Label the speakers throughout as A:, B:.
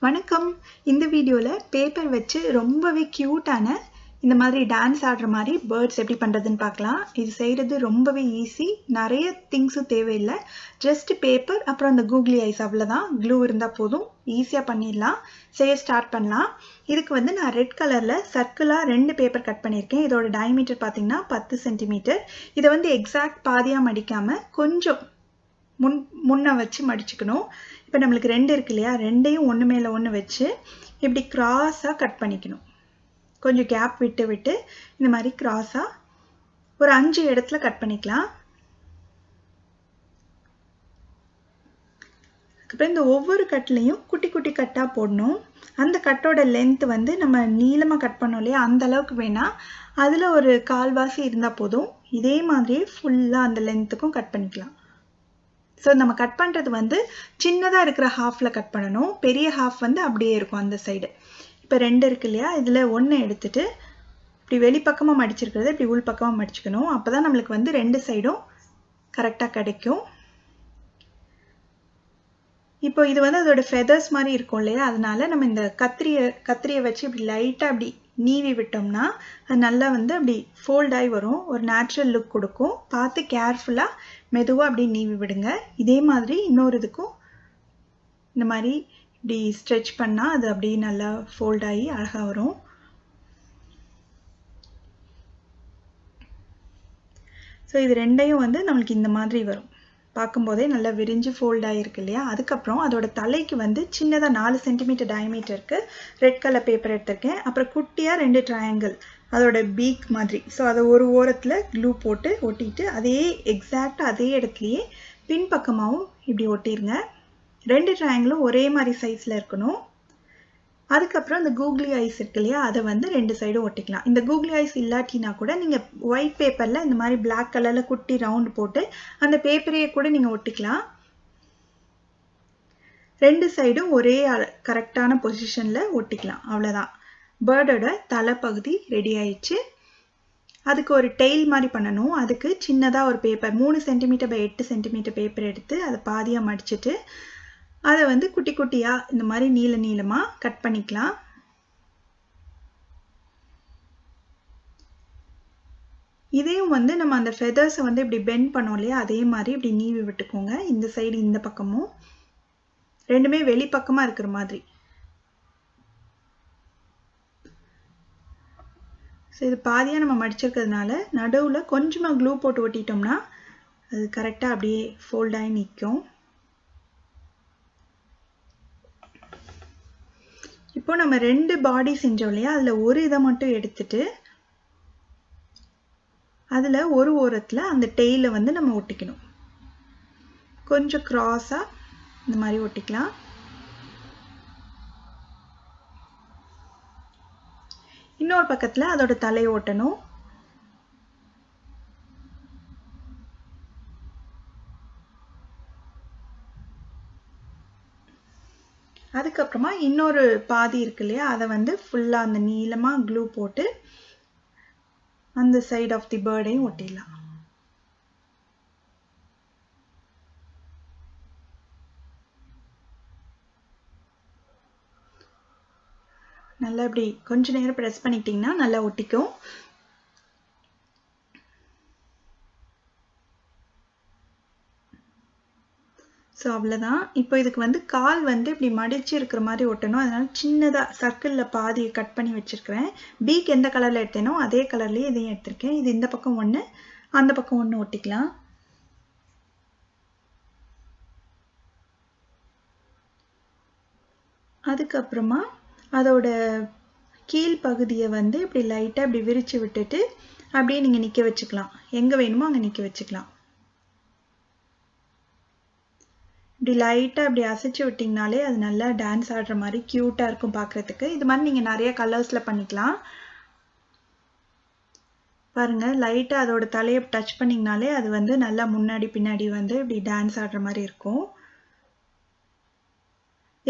A: வணக்கம். இந்த வீடியோல பேப்பர் வச்சு ரொம்பவே கியூட்டான இந்த மாதிரி டான்ஸ் ஆடுற மாதிரி பேர்ட்ஸ் எப்படி பண்றதுன்னு பார்க்கலாம். இது செய்யறது ரொம்பவே ஈஸி. நிறைய திங்ஸும் தேவையில்லை. ஜஸ்ட் பேப்பர் அப்புறம் அந்த கூகுளி ஐஸ் அவ்வளோதான். க்ளூ இருந்தால் போதும். ஈஸியாக பண்ணிடலாம். செய்ய ஸ்டார்ட் பண்ணலாம். இதுக்கு நான் ரெட் கலரில் சர்க்கிளாக 2 பேப்பர் கட் பண்ணியிருக்கேன். இதோட டயமீட்டர் பார்த்தீங்கன்னா 10 சென்டிமீட்டர். இதை எக்ஸாக்ட் பாதியாக மடிக்காமல் கொஞ்சம் முன்ன வச்சு மடிச்சுக்கணும். இப்போ நம்மளுக்கு 2 இருக்கு இல்லையா, 2ஐயும் ஒன்று மேலே ஒன்று வச்சு இப்படி கிராஸாக கட் பண்ணிக்கணும். கொஞ்சம் கேப் விட்டு விட்டு இந்த மாதிரி கிராஸாக ஒரு 5 இடத்துல கட் பண்ணிக்கலாம். அப்புறம் இந்த ஒவ்வொரு கட்லையும் குட்டி குட்டி கட்டாக போடணும். அந்த கட்டோட லென்த் நம்ம நீளமாக கட் பண்ணோம் இல்லையா, அந்த அளவுக்கு வேணாம். அதில் ஒரு கால்வாசி இருந்தால் போதும். இதே மாதிரியே ஃபுல்லாக அந்த லென்த்துக்கும் கட் பண்ணிக்கலாம். ஸோ நம்ம கட் பண்ணுறது சின்னதாக இருக்கிற ஹாஃபில் கட் பண்ணணும். பெரிய ஹாஃப் அப்படியே இருக்கும் அந்த சைடு. இப்போ 2 இருக்கு இல்லையா, இதில் 1 எடுத்துட்டு இப்படி வெளிப்பக்கமாக மடிச்சிருக்கிறத இப்படி உள் பக்கமாக மடிச்சுக்கணும். அப்போ தான் நம்மளுக்கு 2 சைடும் கரெக்டாக கிடைக்கும். இப்போ இது அதோட ஃபெதர்ஸ் மாதிரி இருக்கும் இல்லையா, அதனால நம்ம இந்த கத்திரியை வச்சு இப்படி லைட்டாக அப்படி நீவி விட்டோம்னா அது நல்லா அப்படி ஃபோல்ட் ஆகி வரும். ஒரு நேச்சுரல் லுக் கொடுக்கும். பார்த்து கேர்ஃபுல்லாக மெதுவாக அப்படி நீவி விடுங்க. இதே மாதிரி இன்னொரு இதுக்கும் இந்த மாதிரி இப்படி ஸ்ட்ரெச் பண்ணால் அது அப்படி நல்லா ஃபோல்ட் ஆகி அழகாக வரும். ஸோ இது 2ஐயும் நம்மளுக்கு இந்த மாதிரி வரும். பார்க்கும்போதே நல்லா விரிஞ்சு ஃபோல்ட் ஆகிருக்கு இல்லையா. அதுக்கப்புறம் அதோட தலைக்கு சின்னதாக 4 சென்டிமீட்டர் டயமீட்டருக்கு ரெட் கலர் பேப்பர் எடுத்திருக்கேன். அப்புறம் குட்டியாக 2 ட்ரையாங்கிள் அதோட பீக் மாதிரி. ஸோ அதை ஒரு ஓரத்தில் க்ளூ போட்டு ஒட்டிட்டு அதே எக்ஸாக்டாக அதே இடத்துலையே பின்பக்கமாகவும் இப்படி ஒட்டிடுங்க. 2 ட்ரையாங்கிளும் ஒரே மாதிரி சைஸில் இருக்கணும். அதுக்கப்புறம் இந்த கூகுளி ஐஸ் இருக்கு இல்லையா, அதை 2 சைடும் ஒட்டிக்கலாம். இந்த கூகுளி ஐஸ் இல்லாட்டினா கூட நீங்கள் ஒயிட் பேப்பரில் இந்த மாதிரி பிளாக் கலரில் குட்டி ரவுண்ட் போட்டு அந்த பேப்பரையே கூட நீங்கள் ஒட்டிக்கலாம். 2 சைடும் ஒரே கரெக்டான பொசிஷனில் ஒட்டிக்கலாம். அவ்வளோதான். பேர்டோட தலைப்பகுதி ரெடி ஆயிடுச்சு. அதுக்கு ஒரு டெய்ல் மாதிரி பண்ணணும். அதுக்கு சின்னதாக ஒரு paper 3 centimetre by 8 centimetre paper எடுத்து அதை பாதியாக மடிச்சுட்டு அதை குட்டி குட்டியாக இந்த மாதிரி நீளமாக கட் பண்ணிக்கலாம். இதையும் நம்ம அந்த ஃபெதர்ஸை இப்படி பெண்ட் பண்ணோம் இல்லையா, அதே மாதிரி இப்படி நீவி விட்டுக்கோங்க. இந்த சைடு இந்த பக்கமும் ரெண்டுமே வெளிப்பக்கமாக இருக்கிற மாதிரி. ஸோ இது பாதியாக நம்ம மடிச்சிருக்கிறதுனால நடுவில் கொஞ்சமாக க்ளூ போட்டு ஒட்டிட்டோம்னா அது கரெக்டாக அப்படியே ஃபோல்ட் ஆகி நிற்கும். இப்போ நம்ம 2 பாடி செஞ்சோம் இல்லையா, அதில் ஒரு இதை மட்டும் எடுத்துட்டு அதில் ஒரு ஓரத்தில் அந்த டெய்லை நம்ம ஒட்டிக்கணும். கொஞ்சம் கிராஸாக இந்த மாதிரி ஒட்டிக்கலாம். இன்னொரு பக்கத்தில் அதோட தலையை ஒட்டணும். அதுக்கப்புறமா இன்னொரு பாதி இருக்கு இல்லையா, அதை ஃபுல்லாக அந்த நீளமாக க்ளூ போட்டு அந்த சைட் ஆஃப் தி பேர்டையும் ஒட்டிடலாம். நல்லா இப்படி கொஞ்ச நேரம் ப்ரெஸ் பண்ணிக்கிட்டிங்கன்னா நல்லா ஒட்டிக்கும். ஸோ அவ்வளோதான். இப்போ இதுக்கு கால் இப்படி மடிச்சு இருக்கிற மாதிரி ஒட்டணும். அதனால சின்னதாக சர்க்கிளில் பாதியை கட் பண்ணி வச்சுருக்கிறேன். பீக் எந்த கலரில் எடுத்தேனோ அதே கலர்லேயே இதையும் எடுத்திருக்கேன். இது இந்த பக்கம் 1, அந்த பக்கம் 1 ஒட்டிக்கலாம். அதுக்கப்புறமா அதோட கீழ் பகுதியை இப்படி லைட்டாக இப்படி விரித்து விட்டுட்டு அப்படியே நீங்கள் நிற்க வச்சுக்கலாம். எங்கே வேணுமோ அங்கே நிற்க வச்சுக்கலாம். இப்படி லைட்டாக இப்படி அசைச்சு விட்டிங்கனாலே அது நல்லா டான்ஸ் ஆடுற மாதிரி க்யூட்டாக இருக்கும் பார்க்குறதுக்கு. இது மாதிரி நீங்கள் நிறைய கலர்ஸில் பண்ணிக்கலாம். பாருங்கள், லைட்டாக அதோட தலையை டச் பண்ணிங்கனாலே அது நல்லா முன்னாடி பின்னாடி இப்படி டான்ஸ் ஆடுற மாதிரி இருக்கும்.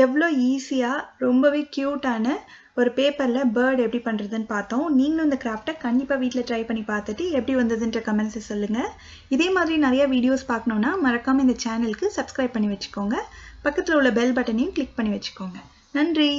A: எவ்வளோ ஈஸியாக ரொம்பவே க்யூட்டான ஒரு பேப்பரில் பேர்ட் எப்படி பண்ணுறதுன்னு பார்த்தோம். நீங்களும் இந்த கிராஃப்டை கண்டிப்பாக வீட்டில் ட்ரை பண்ணி பார்த்துட்டு எப்படி வந்ததுன்ற கமெண்ட்ஸை சொல்லுங்கள். இதே மாதிரி நிறைய வீடியோஸ் பார்க்கணுன்னா மறக்காமல் இந்த சேனலுக்கு சப்ஸ்கிரைப் பண்ணி வச்சுக்கோங்க. பக்கத்தில் உள்ள பெல் பட்டனையும் கிளிக் பண்ணி வச்சுக்கோங்க. நன்றி.